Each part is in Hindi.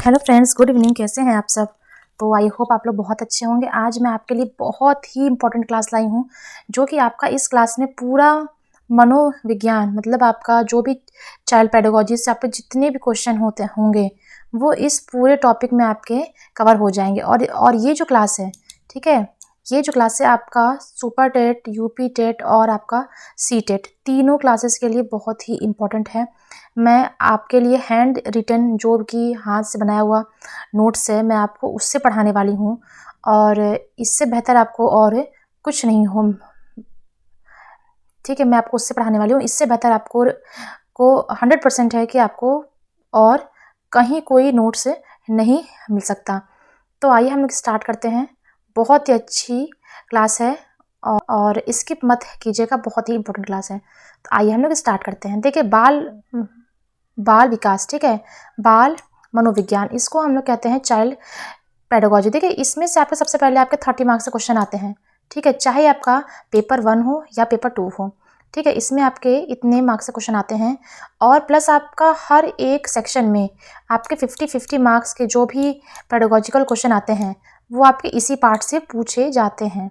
Hello friends, good evening. कैसे हैं आप सब? तो आई होप आप लोग बहुत अच्छे होंगे। आज मैं आपके लिए बहुत ही इम्पोर्टेंट क्लास लाई हूँ, जो कि आपका इस क्लास में पूरा मनोविज्ञान, मतलब आपका जो भी चाइल्ड पेडागोजी से आपके जितने भी क्वेश्चन होते होंगे वो इस पूरे टॉपिक में आपके कवर हो जाएंगे। और ये जो क्लास है, ठीक है, ये जो क्लास है आपका सुपर टेट, यूपी टेट और आपका सी टेट, तीनों क्लासेस के लिए बहुत ही इम्पोर्टेंट है। मैं आपके लिए हैंड रिटन, जो कि हाथ से बनाया हुआ नोट्स है, मैं आपको उससे पढ़ाने वाली हूँ। और इससे बेहतर आपको और कुछ नहीं हो, ठीक है। मैं आपको उससे पढ़ाने वाली हूँ, इससे बेहतर आपको 100% है कि आपको और कहीं कोई नोट्स नहीं मिल सकता। तो आइए हम लोग स्टार्ट करते हैं। बहुत ही अच्छी क्लास है और स्किप मत कीजिएगा, बहुत ही इंपॉर्टेंट क्लास है। तो आइए हम लोग स्टार्ट करते हैं। देखिए, बाल विकास, ठीक है, बाल मनोविज्ञान, इसको हम लोग कहते हैं चाइल्ड पेडागोजी। देखिए, इसमें से आपके सबसे पहले आपके 30 मार्क्स से क्वेश्चन आते हैं, ठीक है, चाहे आपका पेपर 1 हो या पेपर 2 हो, ठीक है। इसमें आपके इतने मार्क्स से क्वेश्चन आते हैं और प्लस आपका हर एक सेक्शन में आपके 50-50 मार्क्स के जो भी पेडागोजिकल क्वेश्चन आते हैं वो आपके इसी पार्ट से पूछे जाते हैं।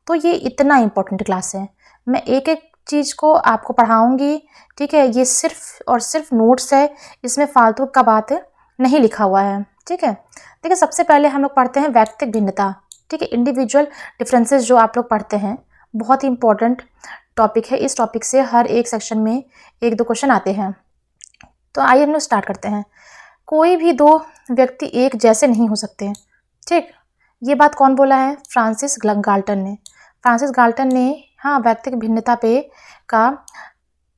तो ये इतना इम्पोर्टेंट क्लास है। मैं एक एक चीज़ को आपको पढ़ाऊंगी, ठीक है। ये सिर्फ और सिर्फ नोट्स है, इसमें फालतू का बात नहीं लिखा हुआ है, ठीक है। देखिए, सबसे पहले हम लोग पढ़ते हैं व्यक्तिगत भिन्नता, ठीक है, इंडिविजुअल डिफरेंसेस जो आप लोग पढ़ते हैं, बहुत ही इंपॉर्टेंट टॉपिक है। इस टॉपिक से हर एक सेक्शन में 1-2 क्वेश्चन आते हैं। तो आइए हम लोग स्टार्ट करते हैं। कोई भी दो व्यक्ति एक जैसे नहीं हो सकते, ठीक। ये बात कौन बोला है? फ्रांसिस गाल्टन ने। फ्रांसिस गाल्टन ने, हाँ, व्यक्तिगत भिन्नता पे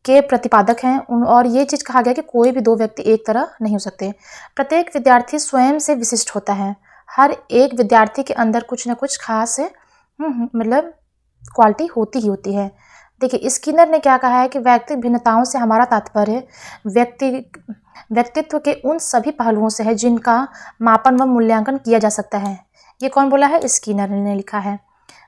के प्रतिपादक हैं। और ये चीज़ कहा गया कि कोई भी दो व्यक्ति एक तरह नहीं हो सकते। प्रत्येक विद्यार्थी स्वयं से विशिष्ट होता है। हर एक विद्यार्थी के अंदर कुछ ना कुछ खास मतलब क्वालिटी होती ही होती है। देखिए, स्किनर ने क्या कहा है कि व्यक्तिगत भिन्नताओं से हमारा तात्पर्य व्यक्तित्व के उन सभी पहलुओं से है जिनका मापन व मूल्यांकन किया जा सकता है। ये कौन बोला है? स्किनर ने लिखा है।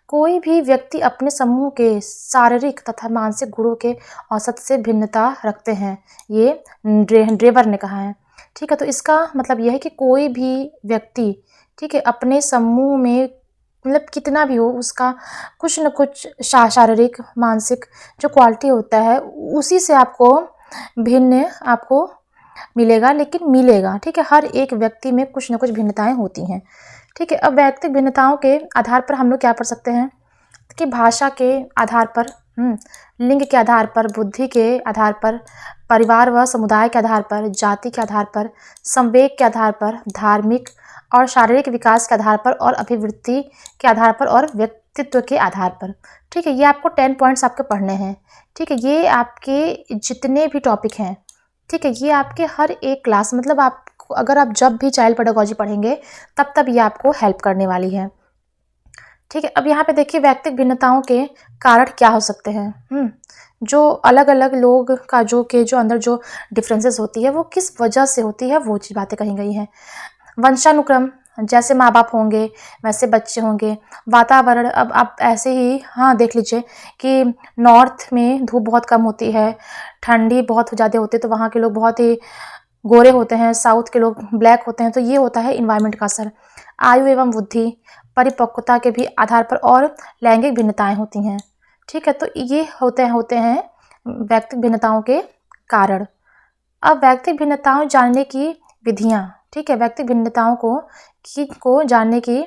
कोई भी व्यक्ति अपने समूह के शारीरिक तथा मानसिक गुणों के औसत से भिन्नता रखते हैं, ये ड्रेवर ने कहा है, ठीक है। तो इसका मतलब यह है कि कोई भी व्यक्ति, ठीक है, अपने समूह में मतलब कितना भी हो, उसका कुछ न कुछ शारीरिक मानसिक जो क्वालिटी होता है उसी से आपको भिन्न आपको मिलेगा, लेकिन मिलेगा, ठीक है। हर एक व्यक्ति में कुछ न कुछ भिन्नताएं होती हैं, ठीक है। अब व्यक्तिगत भिन्नताओं के आधार पर हम लोग क्या पढ़ सकते हैं कि भाषा के आधार पर, लिंग के आधार पर, बुद्धि के आधार पर, परिवार व समुदाय के आधार पर, जाति के आधार पर, संवेग के आधार पर, धार्मिक और शारीरिक विकास के आधार पर, और अभिवृत्ति के आधार पर, और व्यक्तित्व के आधार पर, ठीक है। ये आपको 10 पॉइंट्स आपके पढ़ने हैं, ठीक है। ये आपके जितने भी टॉपिक हैं, ठीक है, ये आपके हर एक क्लास, मतलब आप अगर आप जब भी चाइल्ड पेडागोजी पढ़ेंगे तब ये आपको हेल्प करने वाली है, ठीक है। अब यहाँ पे देखिए, व्यक्तिगत भिन्नताओं के कारण क्या हो सकते हैं। जो अलग अलग लोग का जो अंदर जो डिफरेंसेस होती है वो किस वजह से होती है, वो चीज़ बातें कही गई हैं। वंशानुक्रम, जैसे माँ बाप होंगे वैसे बच्चे होंगे। वातावरण, अब आप ऐसे ही, हाँ, देख लीजिए कि नॉर्थ में धूप बहुत कम होती है, ठंडी बहुत ज़्यादा होती है, तो वहाँ के लोग बहुत ही गोरे होते हैं, साउथ के लोग ब्लैक होते हैं। तो ये होता है इन्वायरमेंट का असर। आयु एवं बुद्धि, परिपक्वता के भी आधार पर, और लैंगिक भिन्नताएं होती हैं, ठीक है। तो ये होते हैं व्यक्तिगत भिन्नताओं के कारण। अब व्यक्तिगत भिन्नताओं जानने की विधियाँ, ठीक है, व्यक्तिगत भिन्नताओं को जानने की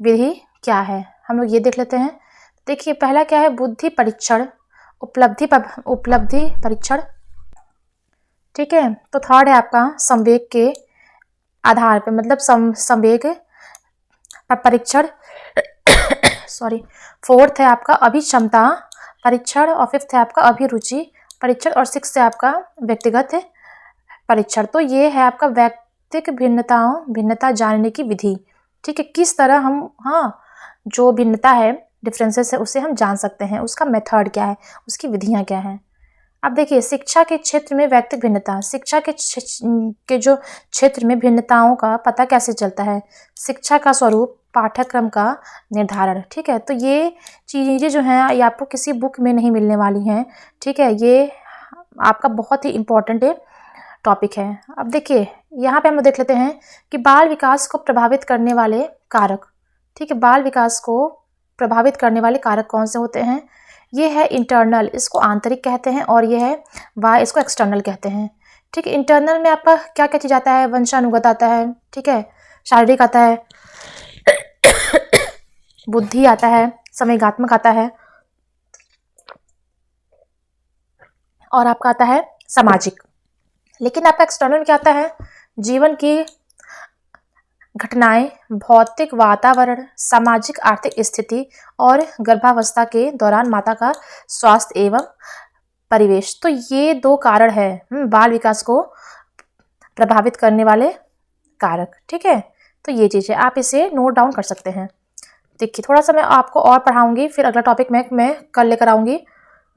विधि क्या है, हम लोग ये देख लेते हैं। देखिए, पहला क्या है? बुद्धि परीक्षण, उपलब्धि परीक्षण, ठीक है। तो थर्ड है आपका संवेग के आधार पर, मतलब संवेग परीक्षण सॉरी। फोर्थ है आपका अभिक्षमता परीक्षण, और फिफ्थ है आपका अभिरुचि परीक्षण, और सिक्स्थ है आपका व्यक्तिगत परीक्षण। तो ये है आपका व्यक्तिगत भिन्नता जानने की विधि, ठीक है। किस तरह हम, हाँ, जो भिन्नता है, डिफरेंसेस है, उसे हम जान सकते हैं, उसका मेथड क्या है, उसकी विधियाँ क्या हैं। अब देखिए, शिक्षा के क्षेत्र में व्यक्तिगत भिन्नता, शिक्षा के जो क्षेत्र में भिन्नताओं का पता कैसे चलता है? शिक्षा का स्वरूप, पाठ्यक्रम का निर्धारण, ठीक है। तो ये चीज़ें जो हैं ये आपको किसी बुक में नहीं मिलने वाली हैं, ठीक है। ये आपका बहुत ही इम्पोर्टेंट टॉपिक है। अब देखिए, यहाँ पे हम लोग देख लेते हैं कि बाल विकास को प्रभावित करने वाले कारक। ठीक है, बाल विकास को प्रभावित करने वाले कारक कौन से होते हैं? ये है इंटरनल, इसको आंतरिक कहते हैं, और ये है बाह्य, इसको एक्सटर्नल कहते हैं। ठीक है, इंटरनल में आपका क्या क्या चीज़ आता है? वंशानुगत आता है, ठीक है, शारीरिक आता है, बुद्धि आता है, संवेगात्मक आता है, और आपका आता है सामाजिक। लेकिन आपका एक्सटर्नल क्या आता है? जीवन की घटनाएं, भौतिक वातावरण, सामाजिक आर्थिक स्थिति और गर्भावस्था के दौरान माता का स्वास्थ्य एवं परिवेश। तो ये 2 कारण है बाल विकास को प्रभावित करने वाले कारक। ठीक है, तो ये चीज़ है, आप इसे नोट डाउन कर सकते हैं। देखिए, थोड़ा सा मैं आपको और पढ़ाऊंगी, फिर अगला टॉपिक मैं कल लेकर आऊंगी।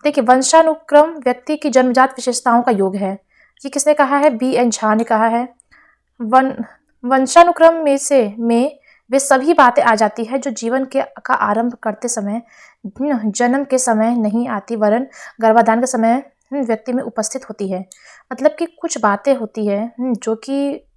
देखिए, वंशानुक्रम व्यक्ति की जन्मजात विशेषताओं का योग है। ये किसने कहा है? B.N. झा ने कहा है। वंशानुक्रम में वे सभी बातें आ जाती है जो जीवन का आरंभ करते समय, जन्म के समय नहीं आती, वरन गर्भाधान के समय व्यक्ति में उपस्थित होती है। मतलब कि कुछ बातें होती है जो कि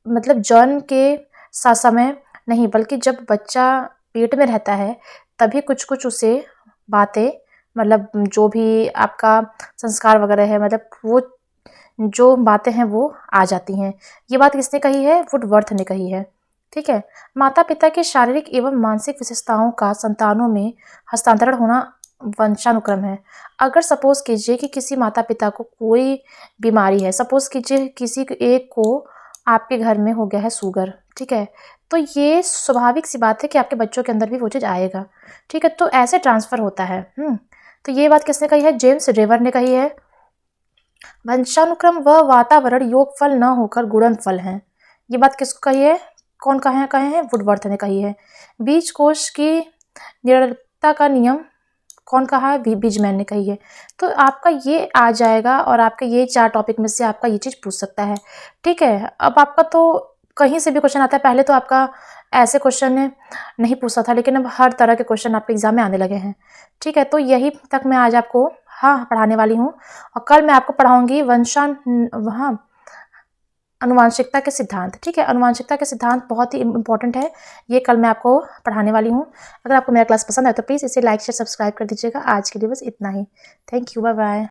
मतलब जन्म के समय नहीं, बल्कि जब बच्चा पेट में रहता है तभी कुछ कुछ उसे बातें, मतलब जो भी आपका संस्कार वगैरह है, मतलब वो जो बातें हैं वो आ जाती हैं। ये बात किसने कही है? वुडवर्थ ने कही है। ठीक है, माता पिता के शारीरिक एवं मानसिक विशेषताओं का संतानों में हस्तांतरण होना वंशानुक्रम है। अगर सपोज कीजिए कि किसी माता पिता को कोई बीमारी है, सपोज कीजिए किसी एक को आपके घर में हो गया है शुगर, ठीक है, तो ये स्वाभाविक सी बात है कि आपके बच्चों के अंदर भी वो चीज़ आएगा। ठीक है, तो ऐसे ट्रांसफर होता है। तो ये बात किसने कही है? जेम्स रेवर ने कही है। वंशानुक्रम व वातावरण योगफल न होकर गुणनफल हैं। ये बात किसको कही है? कौन कहे हैं? वुडवर्थ ने कही है। बीज कोश की निरंतरता का नियम कौन कहा है? बीजमैन ने कही है। तो आपका ये आ जाएगा, और आपके ये 4 टॉपिक में से आपका ये चीज़ पूछ सकता है। ठीक है, अब आपका तो कहीं से भी क्वेश्चन आता है। पहले तो आपका ऐसे क्वेश्चन नहीं पूछता था, लेकिन अब हर तरह के क्वेश्चन आपके एग्जाम में आने लगे हैं। ठीक है, तो यही तक मैं आज आपको पढ़ाने वाली हूँ, और कल मैं आपको पढ़ाऊंगी अनुवांशिकता के सिद्धांत। ठीक है, अनुवांशिकता के सिद्धांत बहुत ही इंपॉर्टेंट है, ये कल मैं आपको पढ़ाने वाली हूँ। अगर आपको मेरा क्लास पसंद है तो प्लीज़ इसे लाइक शेयर सब्सक्राइब कर दीजिएगा। आज के लिए बस इतना ही। Thank you, bye bye.